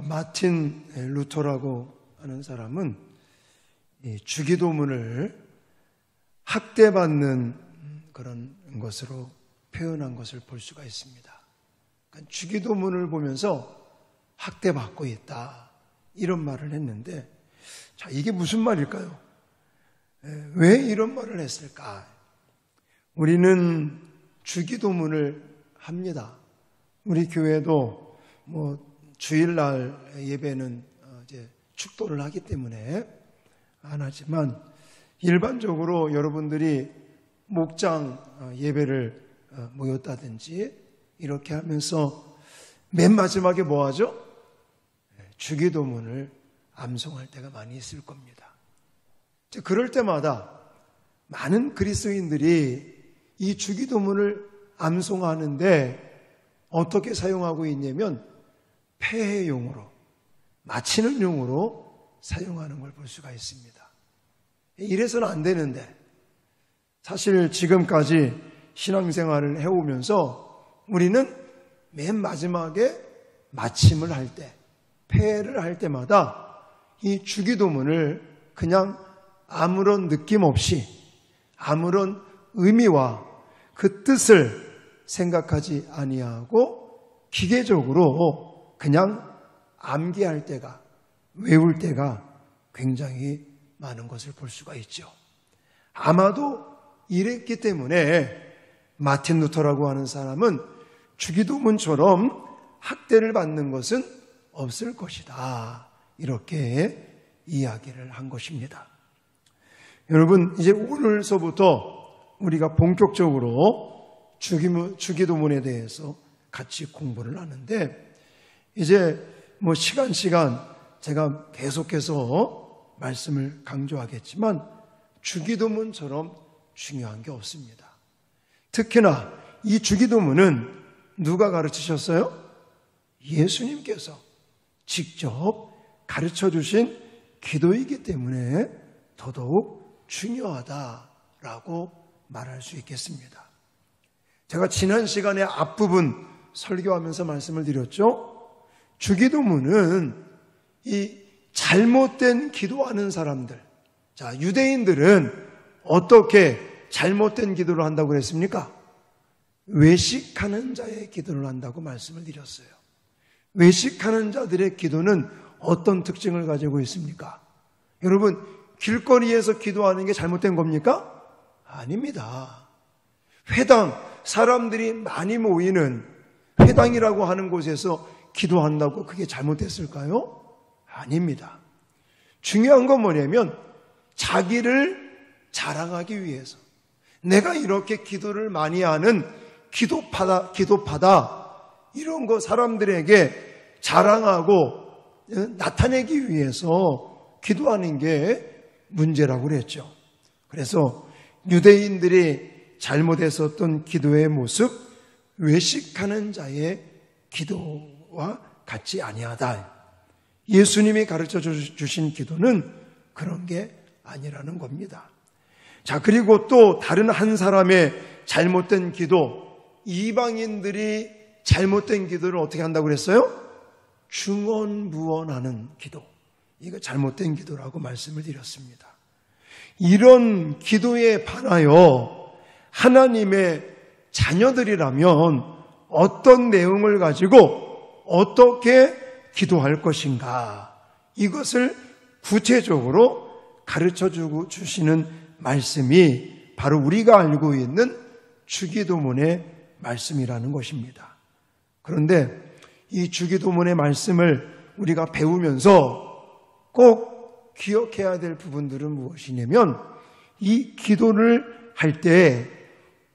마틴 루터라고 하는 사람은 주기도문을 학대받는 그런 것으로 표현한 것을 볼 수가 있습니다. 그러니까 주기도문을 보면서 학대받고 있다, 이런 말을 했는데, 자, 이게 무슨 말일까요? 왜 이런 말을 했을까? 우리는 주기도문을 합니다. 우리 교회도 주일날 예배는 이제 축도를 하기 때문에 안 하지만, 일반적으로 여러분들이 목장 예배를 모였다든지 이렇게 하면서 맨 마지막에 뭐 하죠? 주기도문을 암송할 때가 많이 있을 겁니다. 그럴 때마다 많은 그리스도인들이 이 주기도문을 암송하는데 어떻게 사용하고 있냐면 폐해용으로, 마치는 용으로 사용하는 걸 볼 수가 있습니다. 이래서는 안 되는데, 사실 지금까지 신앙생활을 해오면서 우리는 맨 마지막에 마침을 할 때, 폐해를 할 때마다 이 주기도문을 그냥 아무런 느낌 없이, 아무런 의미와 그 뜻을 생각하지 아니하고 기계적으로 그냥 암기할 때가, 외울 때가 굉장히 많은 것을 볼 수가 있죠. 아마도 이랬기 때문에 마틴 루터라고 하는 사람은 주기도문처럼 학대를 받는 것은 없을 것이다, 이렇게 이야기를 한 것입니다. 여러분, 이제 오늘서부터 우리가 본격적으로 주기도문에 대해서 같이 공부를 하는데, 이제 시간 제가 계속해서 말씀을 강조하겠지만 주기도문처럼 중요한 게 없습니다. 특히나 이 주기도문은 누가 가르치셨어요? 예수님께서 직접 가르쳐 주신 기도이기 때문에 더더욱 중요하다라고 말할 수 있겠습니다. 제가 지난 시간에 앞부분 설교하면서 말씀을 드렸죠. 주기도문은 이 잘못된 기도하는 사람들, 자, 유대인들은 어떻게 잘못된 기도를 한다고 그랬습니까? 외식하는 자의 기도를 한다고 말씀을 드렸어요. 외식하는 자들의 기도는 어떤 특징을 가지고 있습니까? 여러분, 길거리에서 기도하는 게 잘못된 겁니까? 아닙니다. 회당, 사람들이 많이 모이는 회당이라고 하는 곳에서 기도한다고 그게 잘못됐을까요? 아닙니다. 중요한 건 뭐냐면 자기를 자랑하기 위해서, 내가 이렇게 기도를 많이 하는 기도파다 이런 거 사람들에게 자랑하고 나타내기 위해서 기도하는 게 문제라고 그랬죠. 그래서 유대인들이 잘못했었던 기도의 모습, 외식하는 자의 기도와 같지 아니하다. 예수님이 가르쳐 주신 기도는 그런 게 아니라는 겁니다. 자, 그리고 또 다른 한 사람의 잘못된 기도, 이방인들이 잘못된 기도를 어떻게 한다고 그랬어요? 중언부언하는 기도. 이거 잘못된 기도라고 말씀을 드렸습니다. 이런 기도에 반하여 하나님의 자녀들이라면 어떤 내용을 가지고 어떻게 기도할 것인가, 이것을 구체적으로 가르쳐 주시는 말씀이 바로 우리가 알고 있는 주기도문의 말씀이라는 것입니다. 그런데 이 주기도문의 말씀을 우리가 배우면서 꼭 기억해야 될 부분들은 무엇이냐면, 이 기도를 할 때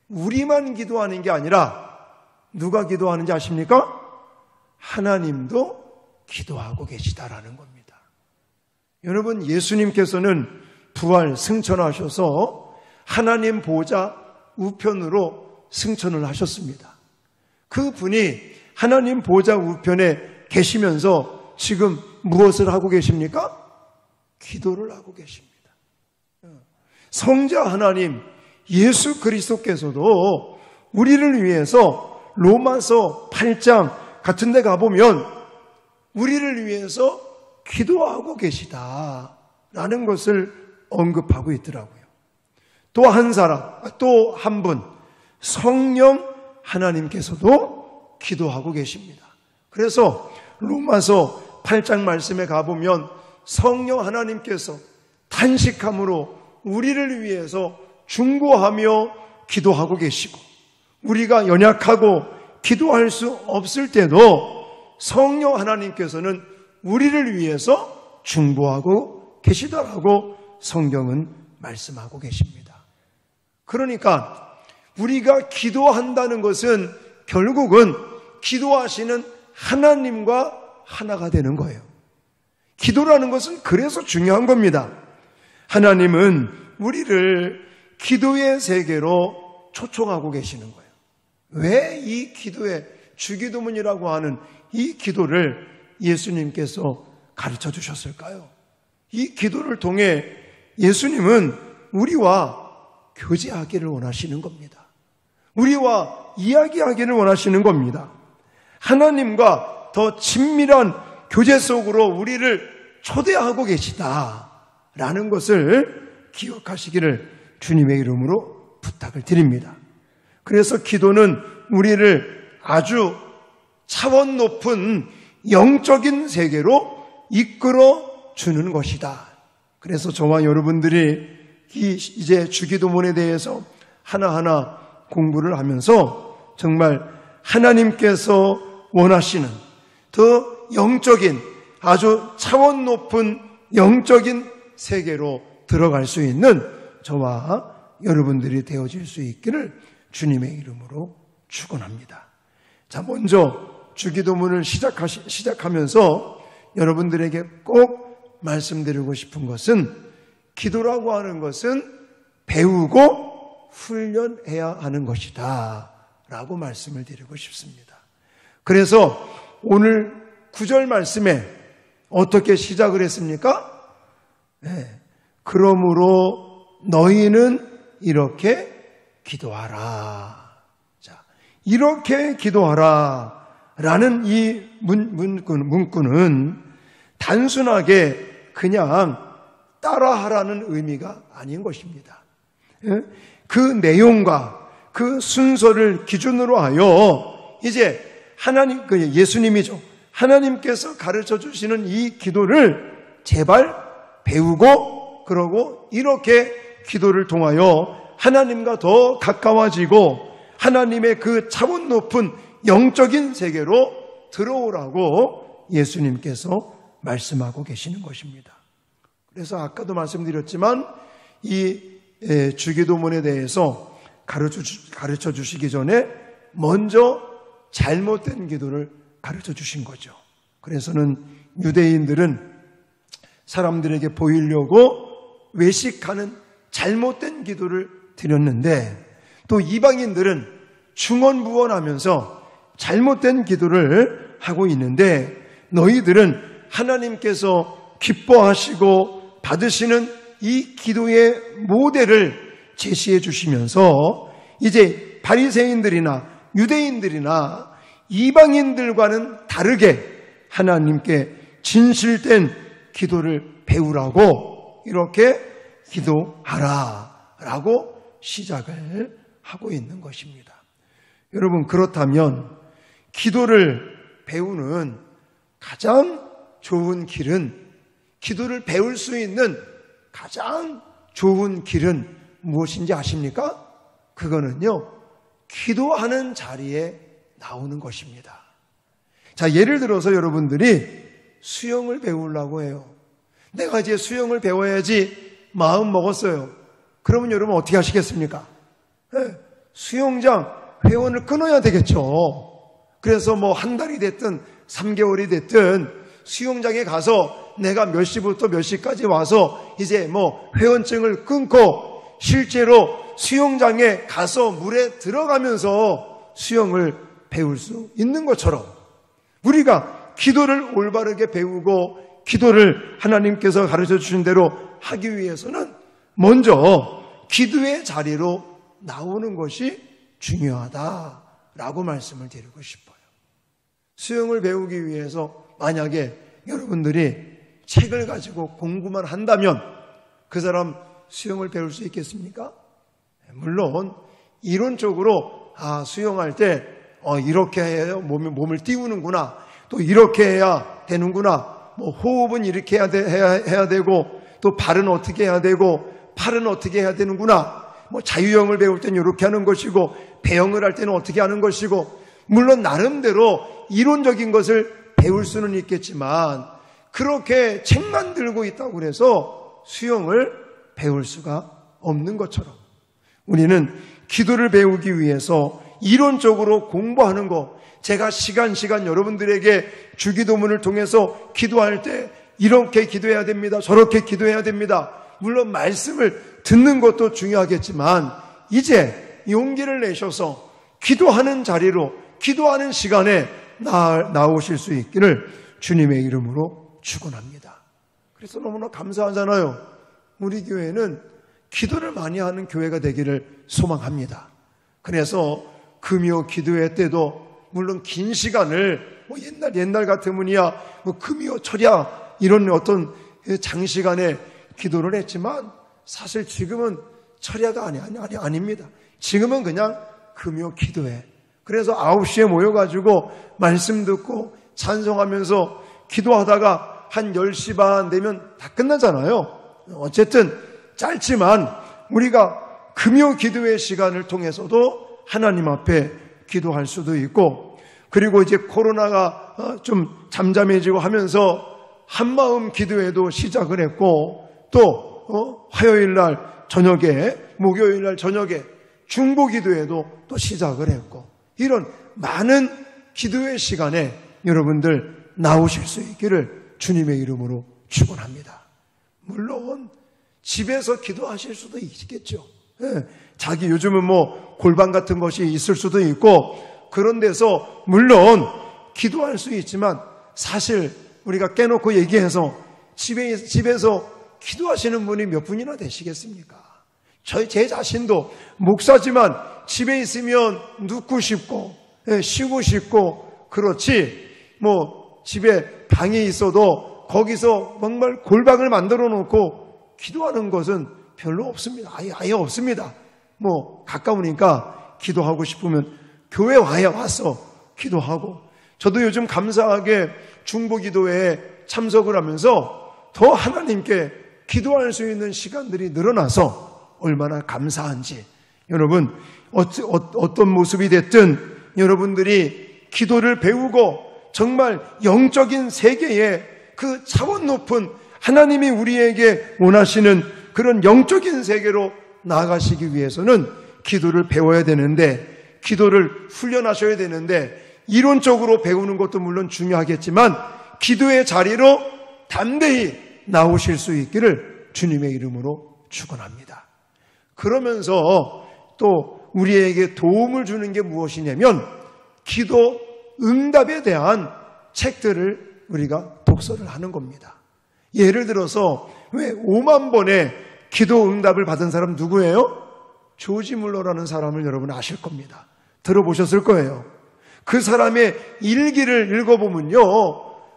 우리만 기도하는 게 아니라 누가 기도하는지 아십니까? 하나님도 기도하고 계시다라는 겁니다. 여러분, 예수님께서는 부활 승천하셔서 하나님 보좌 우편으로 승천을 하셨습니다. 그 분이 하나님 보좌 우편에 계시면서 지금 무엇을 하고 계십니까? 기도를 하고 계십니다. 성자 하나님 예수 그리스도께서도 우리를 위해서 로마서 8장 같은 데 가보면 우리를 위해서 기도하고 계시다라는 것을 언급하고 있더라고요. 또 한 사람, 또 한 분, 성령 하나님께서도 기도하고 계십니다. 그래서 로마서 8장 말씀에 가보면 성령 하나님께서 탄식함으로 우리를 위해서 중보하며 기도하고 계시고, 우리가 연약하고 기도할 수 없을 때도 성령 하나님께서는 우리를 위해서 중보하고 계시다라고 성경은 말씀하고 계십니다. 그러니까 우리가 기도한다는 것은 결국은 기도하시는 하나님과 하나가 되는 거예요. 기도라는 것은 그래서 중요한 겁니다. 하나님은 우리를 기도의 세계로 초청하고 계시는 거예요. 왜 이 기도에 주기도문이라고 하는 이 기도를 예수님께서 가르쳐 주셨을까요? 이 기도를 통해 예수님은 우리와 교제하기를 원하시는 겁니다. 우리와 이야기하기를 원하시는 겁니다. 하나님과 더 친밀한 교제 속으로 우리를 초대하고 계시다라는 것을 기억하시기를 주님의 이름으로 부탁을 드립니다. 그래서 기도는 우리를 아주 차원 높은 영적인 세계로 이끌어 주는 것이다. 그래서 저와 여러분들이 이제 주기도문에 대해서 하나하나 공부를 하면서 정말 하나님께서 원하시는 더 영적인 아주 차원 높은 영적인 세계로 들어갈 수 있는 저와 여러분들이 되어질 수 있기를 주님의 이름으로 축원합니다. 자, 먼저 주기도문을 시작하면서 여러분들에게 꼭 말씀드리고 싶은 것은 기도라고 하는 것은 배우고 훈련해야 하는 것이다 라고 말씀을 드리고 싶습니다. 그래서 오늘 9절 말씀에 어떻게 시작을 했습니까? 네. 그러므로 너희는 이렇게 기도하라. 자, 이렇게 기도하라 라는 이 문구는 단순하게 그냥 따라하라는 의미가 아닌 것입니다. 그 내용과 그 순서를 기준으로 하여 이제 예수님이죠. 하나님께서 가르쳐 주시는 이 기도를 제발 배우고 그러고 이렇게 기도를 통하여 하나님과 더 가까워지고 하나님의 그 차원 높은 영적인 세계로 들어오라고 예수님께서 말씀하고 계시는 것입니다. 그래서 아까도 말씀드렸지만 이 주기도문에 대해서 가르쳐 주시기 전에 먼저 잘못된 기도를 가르쳐 주신 거죠. 그래서는 유대인들은 사람들에게 보이려고 외식하는 잘못된 기도를 드렸는데 또 이방인들은 중언부언하면서 잘못된 기도를 하고 있는데 너희들은 하나님께서 기뻐하시고 받으시는 이 기도의 모델을 제시해 주시면서 이제 바리새인들이나 유대인들이나 이방인들과는 다르게 하나님께 진실된 기도를 배우라고 이렇게 기도하라라고 시작을 하고 있는 것입니다. 여러분, 그렇다면 기도를 배우는 가장 좋은 길은, 기도를 배울 수 있는 가장 좋은 길은 무엇인지 아십니까? 그거는요, 기도하는 자리에 나오는 것입니다. 자, 예를 들어서 여러분들이 수영을 배우려고 해요. 내가 이제 수영을 배워야지 마음 먹었어요. 그러면 여러분 어떻게 하시겠습니까? 네, 수영장 회원을 끊어야 되겠죠. 그래서 뭐 한 달이 됐든 3개월이 됐든 수영장에 가서 내가 몇 시부터 몇 시까지 와서 이제 뭐 회원증을 끊고 실제로 수영장에 가서 물에 들어가면서 수영을 배울 수 있는 것처럼 우리가 기도를 올바르게 배우고 기도를 하나님께서 가르쳐 주신 대로 하기 위해서는 먼저 기도의 자리로 나오는 것이 중요하다라고 말씀을 드리고 싶어요. 수영을 배우기 위해서 만약에 여러분들이 책을 가지고 공부만 한다면 그 사람 수영을 배울 수 있겠습니까? 물론 이론적으로 수영할 때 이렇게 해야 몸을 띄우는구나, 또 이렇게 해야 되는구나, 뭐 호흡은 이렇게 해야 되고, 또 발은 어떻게 해야 되고, 팔은 어떻게 해야 되는구나, 뭐 자유형을 배울 때는 이렇게 하는 것이고, 배영을 할 때는 어떻게 하는 것이고, 물론 나름대로 이론적인 것을 배울 수는 있겠지만 그렇게 책만 들고 있다고 해서 수영을 배울 수가 없는 것처럼 우리는 기도를 배우기 위해서 이론적으로 공부하는 거, 제가 시간 여러분들에게 주기도문을 통해서 기도할 때 이렇게 기도해야 됩니다, 저렇게 기도해야 됩니다, 물론 말씀을 듣는 것도 중요하겠지만 이제 용기를 내셔서 기도하는 자리로, 기도하는 시간에 나오실 수 있기를 주님의 이름으로 축원합니다. 그래서 너무나 감사하잖아요. 우리 교회는 기도를 많이 하는 교회가 되기를 소망합니다. 그래서 금요 기도회 때도 물론 긴 시간을 옛날 같으면이야 금요 철야 이런 어떤 장시간에 기도를 했지만 사실 지금은 철야가 아닙니다. 지금은 그냥 금요 기도회. 그래서 9시에 모여가지고 말씀 듣고 찬송하면서 기도하다가 한 10시 반 되면 다 끝나잖아요. 어쨌든 짧지만 우리가 금요 기도회 시간을 통해서도 하나님 앞에 기도할 수도 있고, 그리고 이제 코로나가 좀 잠잠해지고 하면서 한마음 기도회도 시작을 했고, 또 화요일 날 저녁에, 목요일 날 저녁에 중보 기도회도 또 시작을 했고, 이런 많은 기도의 시간에 여러분들 나오실 수 있기를 주님의 이름으로 축원합니다. 물론 집에서 기도하실 수도 있겠죠. 자기 요즘은 뭐 골방 같은 것이 있을 수도 있고 그런 데서 물론 기도할 수 있지만 사실 우리가 깨놓고 얘기해서 집에서 기도하시는 분이 몇 분이나 되시겠습니까? 제 자신도 목사지만 집에 있으면 눕고 싶고 쉬고 싶고 그렇지, 뭐 집에 방에 있어도 거기서 정말 골방을 만들어 놓고 기도하는 것은 별로 없습니다. 아예 없습니다. 뭐 가까우니까 기도하고 싶으면 교회 와서 기도하고, 저도 요즘 감사하게 중보기도회에 참석을 하면서 더 하나님께 기도할 수 있는 시간들이 늘어나서 얼마나 감사한지, 여러분 어떤 모습이 됐든 여러분들이 기도를 배우고 정말 영적인 세계에 그 차원 높은 하나님이 우리에게 원하시는 그런 영적인 세계로 나아가시기 위해서는 기도를 배워야 되는데, 기도를 훈련하셔야 되는데, 이론적으로 배우는 것도 물론 중요하겠지만 기도의 자리로 담대히 나오실 수 있기를 주님의 이름으로 축원합니다. 그러면서 또 우리에게 도움을 주는 게 무엇이냐면 기도 응답에 대한 책들을 우리가 독서를 하는 겁니다. 예를 들어서 왜 5만 번의 기도 응답을 받은 사람 누구예요? 조지 물러라는 사람을 여러분 아실 겁니다. 들어보셨을 거예요. 그 사람의 일기를 읽어보면요,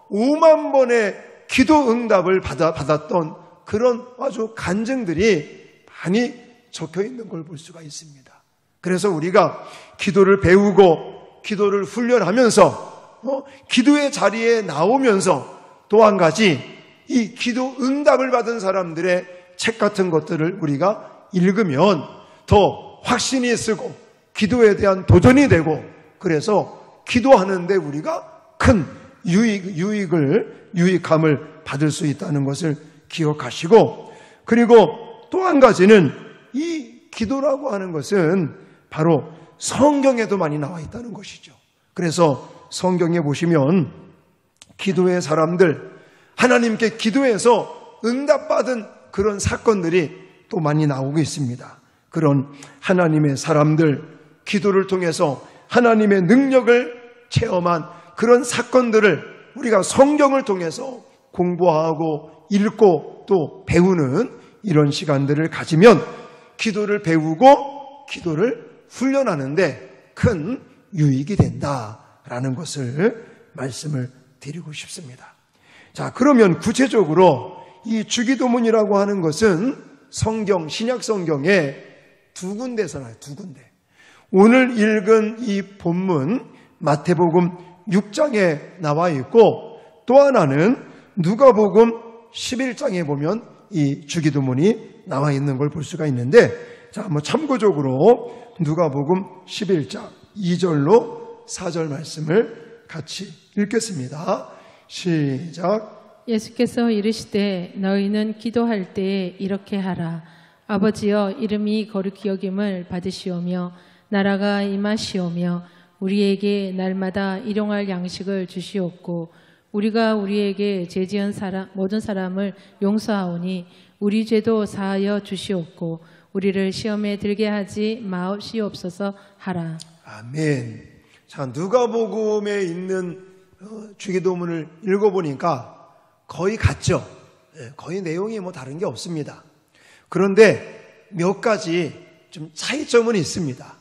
5만 번의 기도 응답을 받았던 그런 아주 간증들이 많이 적혀 있는 걸 볼 수가 있습니다. 그래서 우리가 기도를 배우고 기도를 훈련하면서 기도의 자리에 나오면서 또 한 가지 이 기도 응답을 받은 사람들의 책 같은 것들을 우리가 읽으면 더 확신이 쓰고 기도에 대한 도전이 되고, 그래서 기도하는데 우리가 큰 유익함을 받을 수 있다는 것을 기억하시고, 그리고 또 한 가지는 이 기도라고 하는 것은 바로 성경에도 많이 나와 있다는 것이죠. 그래서 성경에 보시면 기도의 사람들, 하나님께 기도해서 응답받은 그런 사건들이 또 많이 나오고 있습니다. 그런 하나님의 사람들, 기도를 통해서 하나님의 능력을 체험한 그런 사건들을 우리가 성경을 통해서 공부하고 읽고 또 배우는 이런 시간들을 가지면 기도를 배우고 기도를 훈련하는데 큰 유익이 된다라는 것을 말씀을 드리고 싶습니다. 자, 그러면 구체적으로 이 주기도문이라고 하는 것은 성경, 신약 성경에 두 군데서 나와요. 두 군데. 오늘 읽은 이 본문 마태복음 6장에 나와 있고, 또 하나는 누가복음 11장에 보면 이 주기도문이 나와 있는 걸 볼 수가 있는데, 자, 한번 참고적으로 누가복음 11장 2절로 4절 말씀을 같이 읽겠습니다. 시작. 예수께서 이르시되 너희는 기도할 때에 이렇게 하라. 아버지여, 이름이 거룩히 여김을 받으시오며 나라가 임하시오며 우리에게 날마다 일용할 양식을 주시옵고 우리가 우리에게 죄지은 모든 사람을 용서하오니 우리 죄도 사하여 주시옵고 우리를 시험에 들게 하지 마옵시옵소서 하라. 아멘. 자, 누가복음에 있는 주기도문을 읽어보니까 거의 같죠. 거의 내용이 뭐 다른 게 없습니다. 그런데 몇 가지 좀 차이점은 있습니다.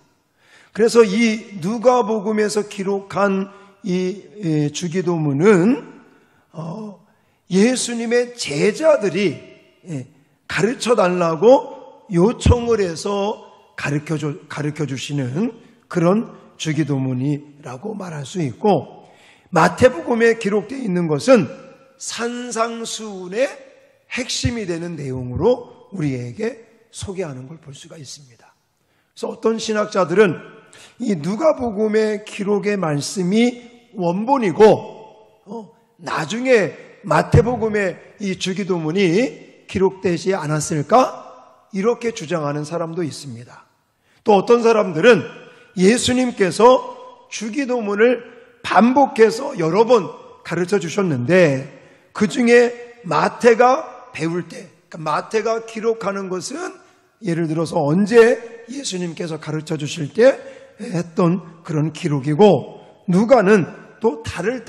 그래서 이 누가복음에서 기록한 이 주기도문은 예수님의 제자들이 가르쳐 달라고 요청을 해서 가르쳐 주시는 그런 주기도문이라고 말할 수 있고, 마태복음에 기록되어 있는 것은 산상수훈의 핵심이 되는 내용으로 우리에게 소개하는 걸 볼 수가 있습니다. 그래서 어떤 신학자들은 이 누가복음의 기록의 말씀이 원본이고 나중에 마태복음의 이 주기도문이 기록되지 않았을까? 이렇게 주장하는 사람도 있습니다. 또 어떤 사람들은 예수님께서 주기도문을 반복해서 여러 번 가르쳐 주셨는데 그 중에 마태가 배울 때, 그러니까 마태가 기록하는 것은 예를 들어서 언제 예수님께서 가르쳐 주실 때 했던 그런 기록이고, 누가는 또 다른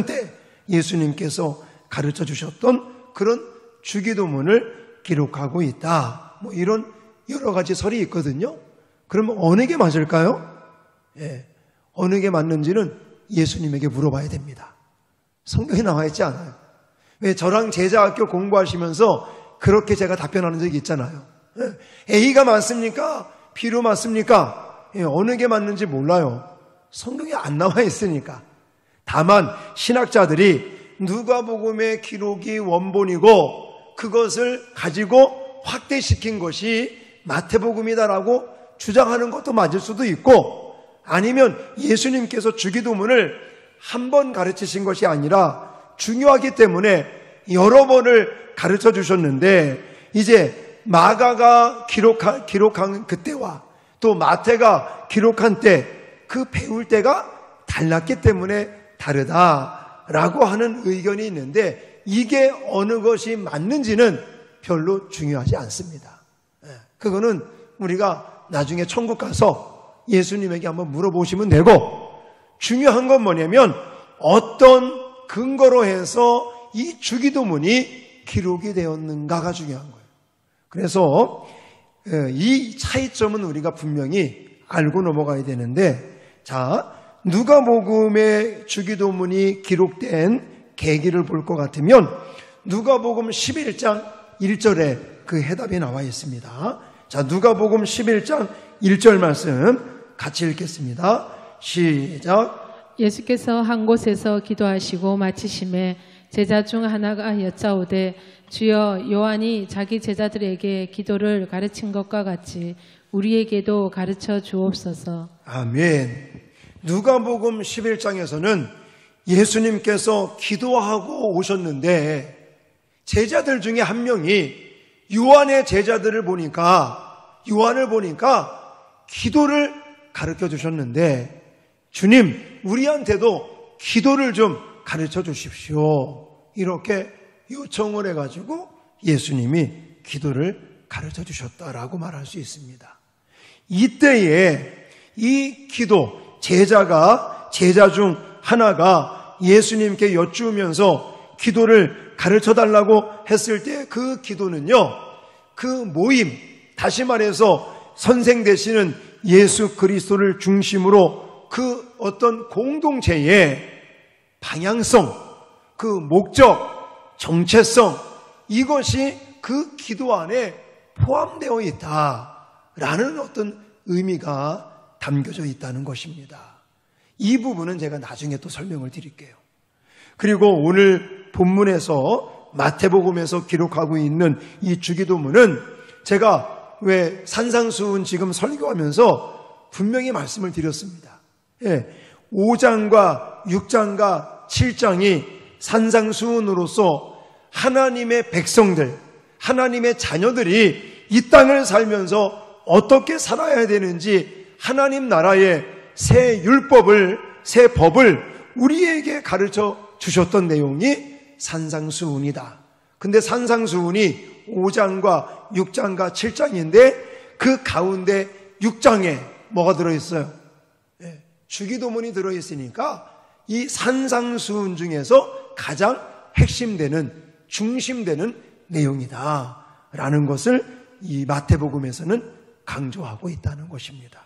때 예수님께서 가르쳐 주셨던 그런 주기도문을 기록하고 있다. 뭐 이런 여러 가지 설이 있거든요. 그러면 어느 게 맞을까요? 어느 게 맞는지는 예수님에게 물어봐야 됩니다. 성경에 나와 있지 않아요. 왜 저랑 제자학교 공부하시면서 그렇게 제가 답변하는 적이 있잖아요. A가 맞습니까? B로 맞습니까? 어느 게 맞는지 몰라요. 성경에 안 나와 있으니까. 다만 신학자들이 누가복음의 기록이 원본이고 그것을 가지고 확대시킨 것이 마태복음이다라고 주장하는 것도 맞을 수도 있고, 아니면 예수님께서 주기도문을 한 번 가르치신 것이 아니라 중요하기 때문에 여러 번을 가르쳐 주셨는데, 이제 마가가 기록한 그때와 또 마태가 기록한 때 그 배울 때가 달랐기 때문에 다르다라고 하는 의견이 있는데, 이게 어느 것이 맞는지는 별로 중요하지 않습니다. 그거는 우리가 나중에 천국 가서 예수님에게 한번 물어보시면 되고, 중요한 건 뭐냐면 어떤 근거로 해서 이 주기도문이 기록이 되었는가가 중요한 거예요. 그래서 이 차이점은 우리가 분명히 알고 넘어가야 되는데, 자, 누가복음의 주기도문이 기록된 계기를 볼 것 같으면 누가복음 11장 1절에 그 해답이 나와 있습니다. 자, 누가복음 11장 1절 말씀 같이 읽겠습니다. 시작. 예수께서 한 곳에서 기도하시고 마치심에 제자 중 하나가 여짜오되 주여, 요한이 자기 제자들에게 기도를 가르친 것과 같이 우리에게도 가르쳐 주옵소서. 아멘. 누가복음 11장에서는 예수님께서 기도하고 오셨는데 제자들 중에 한 명이 요한의 제자들을 보니까 기도를 가르쳐 주셨는데, 주님, 우리한테도 기도를 좀 가르쳐 주십시오. 이렇게 요청을 해가지고 예수님이 기도를 가르쳐 주셨다라고 말할 수 있습니다. 이때에 이 기도, 제자 중 하나가 예수님께 여쭈면서 기도를 가르쳐 달라고 했을 때 그 기도는요, 그 모임, 다시 말해서 선생 되시는 예수 그리스도를 중심으로 그 어떤 공동체에 방향성, 그 목적, 정체성, 이것이 그 기도 안에 포함되어 있다라는 어떤 의미가 담겨져 있다는 것입니다. 이 부분은 제가 나중에 또 설명을 드릴게요. 그리고 오늘 본문에서 마태복음에서 기록하고 있는 이 주기도문은 제가 왜 산상수훈 지금 설교하면서 분명히 말씀을 드렸습니다. 5장과 6장과 7장이 산상수훈으로서 하나님의 백성들, 하나님의 자녀들이 이 땅을 살면서 어떻게 살아야 되는지 하나님 나라의 새 율법을, 새 법을 우리에게 가르쳐 주셨던 내용이 산상수훈이다. 근데 산상수훈이 5장과 6장과 7장인데 그 가운데 6장에 뭐가 들어있어요? 주기도문이 들어있으니까 이 산상수훈 중에서 가장 핵심되는, 중심되는 내용이다 라는 것을 이 마태복음에서는 강조하고 있다는 것입니다.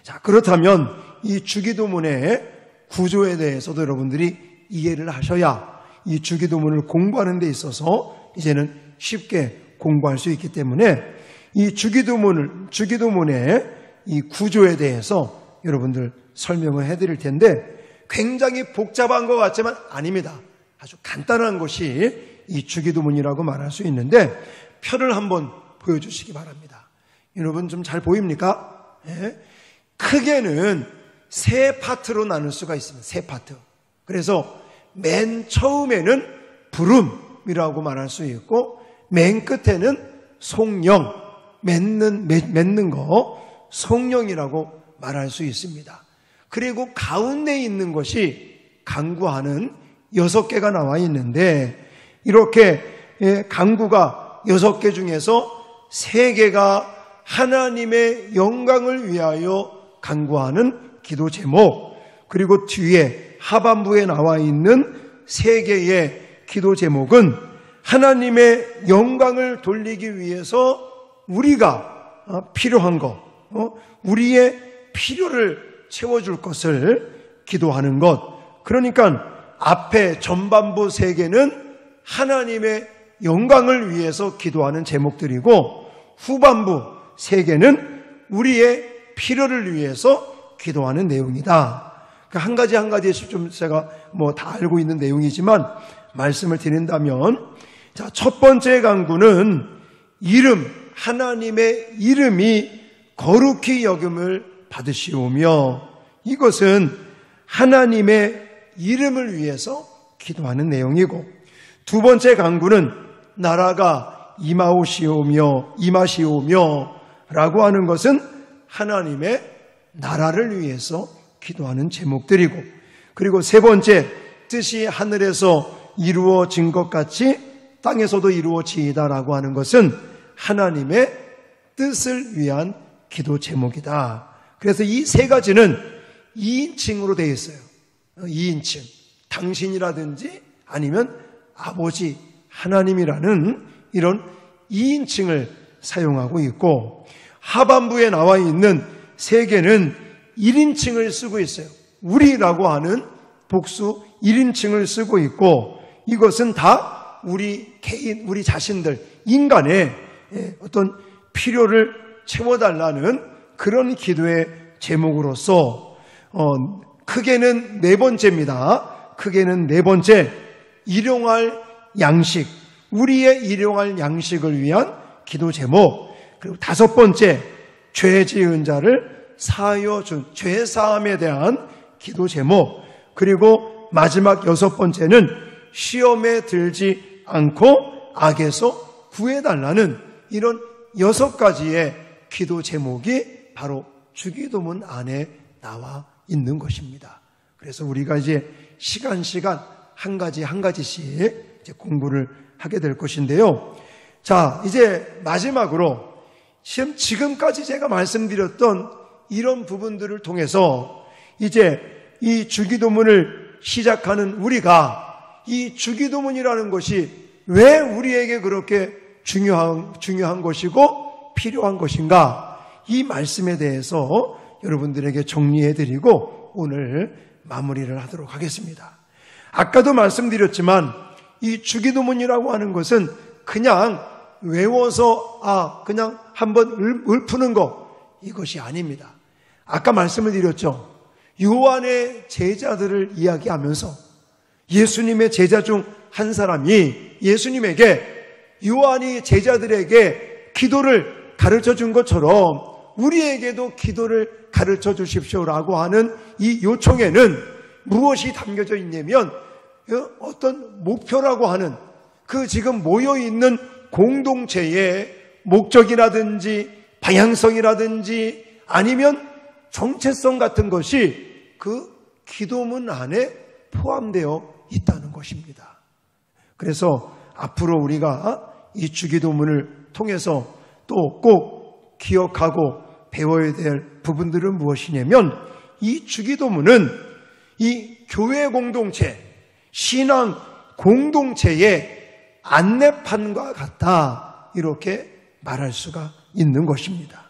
자, 그렇다면 이 주기도문의 구조에 대해서도 여러분들이 이해를 하셔야 이 주기도문을 공부하는 데 있어서 이제는 쉽게 공부할 수 있기 때문에 이 주기도문의 이 구조에 대해서 여러분들 설명을 해드릴 텐데 굉장히 복잡한 것 같지만 아닙니다. 아주 간단한 것이 이 주기도문이라고 말할 수 있는데 표를 한번 보여주시기 바랍니다. 여러분 좀 잘 보입니까? 네. 크게는 세 파트로 나눌 수가 있습니다. 세 파트. 그래서 맨 처음에는 부름이라고 말할 수 있고 맨 끝에는 송영, 맺는 거 송영이라고 말할 수 있습니다. 그리고 가운데 있는 것이 강구하는 6개가 나와 있는데 이렇게 강구가 6개 중에서 3개가 하나님의 영광을 위하여 강구하는 기도 제목, 그리고 뒤에 하반부에 나와 있는 3개의 기도 제목은 하나님의 영광을 돌리기 위해서 우리가 필요한 것, 우리의 필요를 채워줄 것을 기도하는 것. 그러니까 앞에 전반부 3개는 하나님의 영광을 위해서 기도하는 제목들이고 후반부 3개는 우리의 필요를 위해서 기도하는 내용이다. 한 가지 한 가지씩 좀 제가 다 알고 있는 내용이지만 말씀을 드린다면, 자, 첫 번째 강구는 이름, 하나님의 이름이 거룩히 여김을 받으시오며, 이것은 하나님의 이름을 위해서 기도하는 내용이고, 두 번째 강구는 나라가 임하시오며 라고 하는 것은 하나님의 나라를 위해서 기도하는 제목들이고, 그리고 세 번째, 뜻이 하늘에서 이루어진 것 같이 땅에서도 이루어지이다라고 하는 것은 하나님의 뜻을 위한 기도 제목이다. 그래서 이 세 가지는 2인칭으로 되어 있어요. 2인칭. 당신이라든지 아니면 아버지 하나님이라는 이런 2인칭을 사용하고 있고, 하반부에 나와 있는 3개는 1인칭을 쓰고 있어요. 우리라고 하는 복수 1인칭을 쓰고 있고, 이것은 다 우리 개인, 우리 자신들, 인간의 어떤 필요를 채워달라는 그런 기도의 제목으로서 크게는 4번째입니다. 크게는 4번째, 일용할 양식, 우리의 일용할 양식을 위한 기도 제목. 그리고 5번째, 죄 지은 자를 사하여 준 죄 사함에 대한 기도 제목. 그리고 마지막 6번째는 시험에 들지 않고 악에서 구해달라는 이런 6가지의 기도 제목이 바로 주기도문 안에 나와 있는 것입니다. 그래서 우리가 이제 시간 한 가지씩 이제 공부를 하게 될 것인데요. 자, 이제 마지막으로 지금까지 제가 말씀드렸던 이런 부분들을 통해서 이제 이 주기도문을 시작하는 우리가 이 주기도문이라는 것이 왜 우리에게 그렇게 중요한 것이고 필요한 것인가, 이 말씀에 대해서 여러분들에게 정리해드리고 오늘 마무리를 하도록 하겠습니다. 아까도 말씀드렸지만 이 주기도문이라고 하는 것은 그냥 외워서 그냥 한번 읊는 거, 이것이 아닙니다. 아까 말씀을 드렸죠. 요한의 제자들을 이야기하면서 예수님의 제자 중 한 사람이 예수님에게 요한이 제자들에게 기도를 가르쳐 준 것처럼 우리에게도 기도를 가르쳐 주십시오라고 하는 이 요청에는 무엇이 담겨져 있냐면 어떤 목표라고 하는 그 지금 모여있는 공동체의 목적이라든지 방향성이라든지 아니면 정체성 같은 것이 그 기도문 안에 포함되어 있다는 것입니다. 그래서 앞으로 우리가 이 주기도문을 통해서 또 꼭 기억하고 배워야 될 부분들은 무엇이냐면 이 주기도문은 이 교회 공동체, 신앙 공동체의 안내판과 같다, 이렇게 말할 수가 있는 것입니다.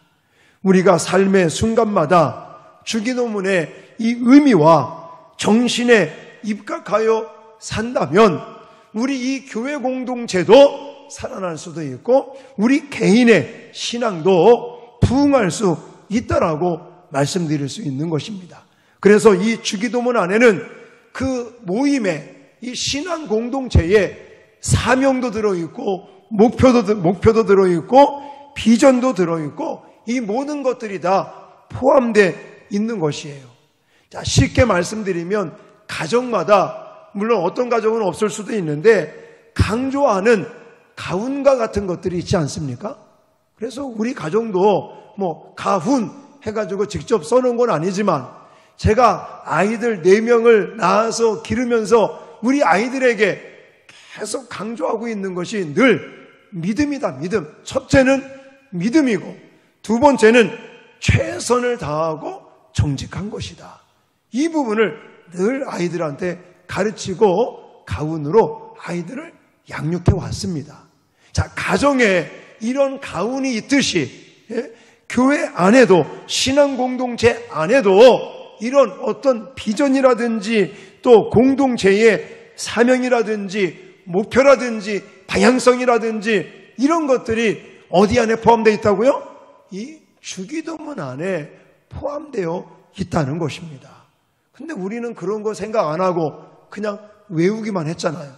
우리가 삶의 순간마다 주기도문의 이 의미와 정신에 입각하여 산다면 우리 이 교회 공동체도 살아날 수도 있고 우리 개인의 신앙도 부흥할 수 있다라고 말씀드릴 수 있는 것입니다. 그래서 이 주기도문 안에는 그 모임의 이 신앙 공동체의 사명도 들어있고 목표도 들어있고 비전도 들어있고 이 모든 것들이 다 포함되어 있는 것이에요. 자, 쉽게 말씀드리면 가정마다 물론 어떤 가정은 없을 수도 있는데 강조하는 가훈과 같은 것들이 있지 않습니까? 그래서 우리 가정도 가훈 해가지고 직접 써놓은 건 아니지만 제가 아이들 4명을 낳아서 기르면서 우리 아이들에게 계속 강조하고 있는 것이 늘 믿음이다. 믿음. 첫째는 믿음이고 두 번째는 최선을 다하고 정직한 것이다. 이 부분을 늘 아이들한테 가르치고 가훈으로 아이들을 양육해 왔습니다. 자, 가정에 이런 가훈이 있듯이 교회 안에도 신앙 공동체 안에도 이런 어떤 비전이라든지 또 공동체의 사명이라든지 목표라든지 방향성이라든지 이런 것들이 어디 안에 포함되어 있다고요? 이 주기도문 안에 포함되어 있다는 것입니다. 근데 우리는 그런 거 생각 안 하고 그냥 외우기만 했잖아요.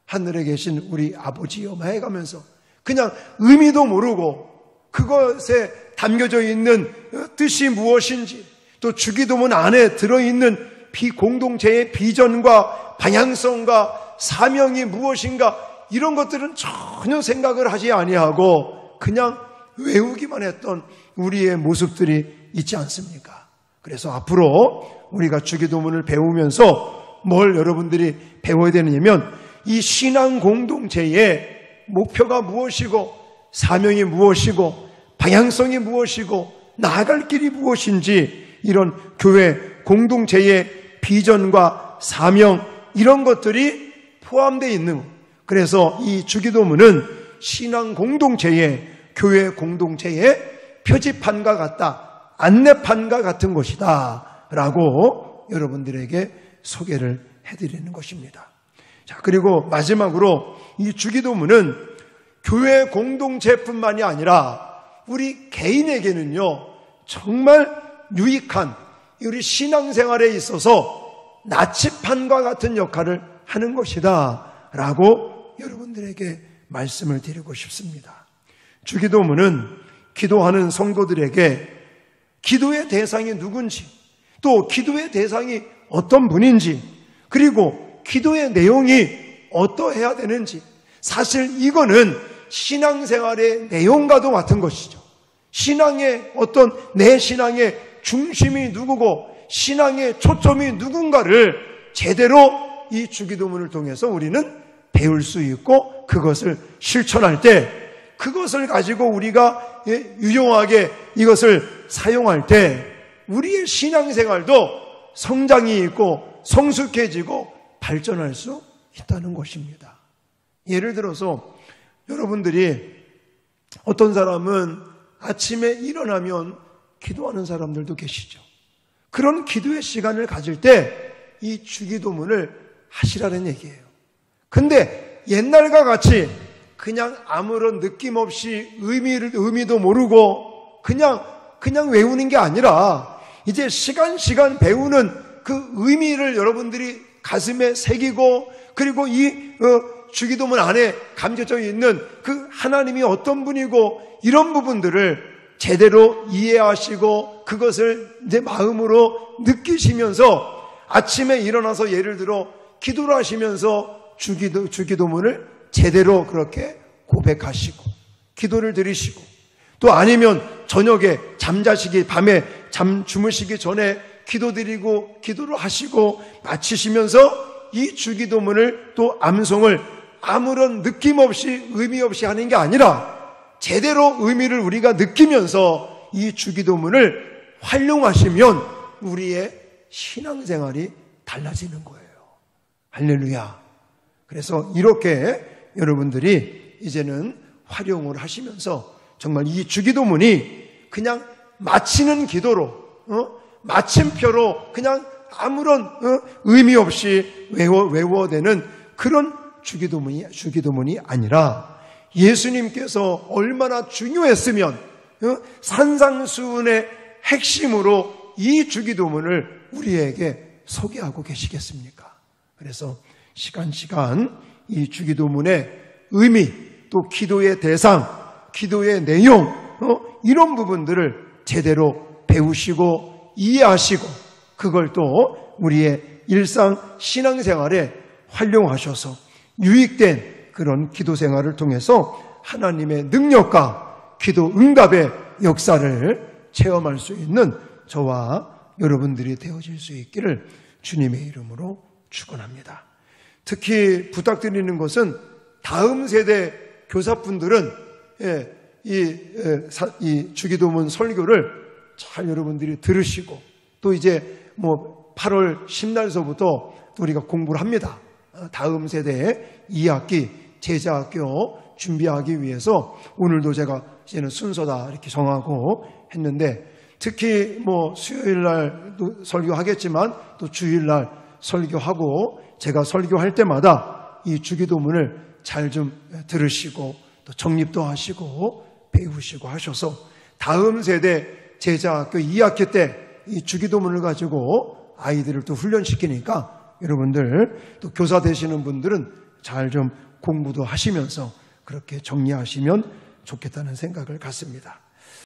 하늘에 계신 우리 아버지여 해가면서 그냥 의미도 모르고 그것에 담겨져 있는 뜻이 무엇인지 또 주기도문 안에 들어있는 공동체의 비전과 방향성과 사명이 무엇인가 이런 것들은 전혀 생각을 하지 아니하고 그냥 외우기만 했던 우리의 모습들이 있지 않습니까? 그래서 앞으로 우리가 주기도문을 배우면서 뭘 여러분들이 배워야 되느냐면 이 신앙 공동체의 목표가 무엇이고 사명이 무엇이고 방향성이 무엇이고 나아갈 길이 무엇인지 이런 교회 공동체의 비전과 사명 이런 것들이 포함되어 있는, 그래서 이 주기도문은 신앙 공동체의 교회 공동체의 표지판과 같다, 안내판과 같은 것이다 라고 여러분들에게 소개를 해드리는 것입니다. 자, 그리고 마지막으로 이 주기도문은 교회 공동체뿐만이 아니라 우리 개인에게는요 정말 유익한 우리 신앙생활에 있어서 나치판과 같은 역할을 하는 것이다 라고 여러분들에게 말씀을 드리고 싶습니다. 주기도문은 기도하는 성도들에게 기도의 대상이 누군지 또 기도의 대상이 어떤 분인지 그리고 기도의 내용이 어떠해야 되는지, 사실 이거는 신앙생활의 내용과도 같은 것이죠. 신앙의 어떤 내 신앙의 중심이 누구고 신앙의 초점이 누군가를 제대로 이 주기도문을 통해서 우리는 배울 수 있고 그것을 실천할 때 그것을 가지고 우리가 유용하게 이것을 사용할 때 우리의 신앙생활도 성장이 있고 성숙해지고 발전할 수 있다는 것입니다. 예를 들어서 여러분들이 어떤 사람은 아침에 일어나면 기도하는 사람들도 계시죠. 그런 기도의 시간을 가질 때 이 주기도문을 하시라는 얘기예요. 근데 옛날과 같이 그냥 아무런 느낌 없이 의미도 모르고 그냥 외우는 게 아니라 이제 시간 배우는 그 의미를 여러분들이 가슴에 새기고 그리고 이 주기도문 안에 감춰져 있는 그 하나님이 어떤 분이고 이런 부분들을 제대로 이해하시고 그것을 내 마음으로 느끼시면서 아침에 일어나서 예를 들어 기도를 하시면서 주기도문을 제대로 그렇게 고백하시고 기도를 드리시고 또 아니면 저녁에 잠자시기 밤에 주무시기 전에 기도드리고 기도를 하시고 마치시면서 이 주기도문을 또 암송을 아무런 느낌 없이 의미 없이 하는 게 아니라 제대로 의미를 우리가 느끼면서 이 주기도문을 활용하시면 우리의 신앙생활이 달라지는 거예요. 할렐루야. 그래서 이렇게 여러분들이 이제는 활용을 하시면서 정말 이 주기도문이 그냥 마치는 기도로 마침표로 그냥 아무런 의미 없이 외워대는 그런 주기도문이 아니라 예수님께서 얼마나 중요했으면 산상수훈의 핵심으로 이 주기도문을 우리에게 소개하고 계시겠습니까? 그래서 시간 이 주기도문의 의미 또 기도의 대상, 기도의 내용 이런 부분들을 제대로 배우시고 이해하시고 그걸 또 우리의 일상 신앙생활에 활용하셔서 유익된 그런 기도 생활을 통해서 하나님의 능력과 기도 응답의 역사를 체험할 수 있는 저와 여러분들이 되어질 수 있기를 주님의 이름으로 축원합니다. 특히 부탁드리는 것은 다음 세대 교사분들은 이 주기도문 설교를 잘 여러분들이 들으시고 또 이제 8월 10날서부터 우리가 공부를 합니다. 다음 세대의 2학기 제자학교 준비하기 위해서 오늘도 제가 이제는 순서다 이렇게 정하고 했는데 특히 수요일 날도 설교하겠지만 또 주일 날 설교하고 제가 설교할 때마다 이 주기도문을 잘 좀 들으시고 또 정립도 하시고 배우시고 하셔서 다음 세대 제자학교 2학기 때 이 주기도문을 가지고 아이들을 또 훈련시키니까 여러분들 또 교사 되시는 분들은 잘 좀 공부도 하시면서 그렇게 정리하시면 좋겠다는 생각을 갖습니다.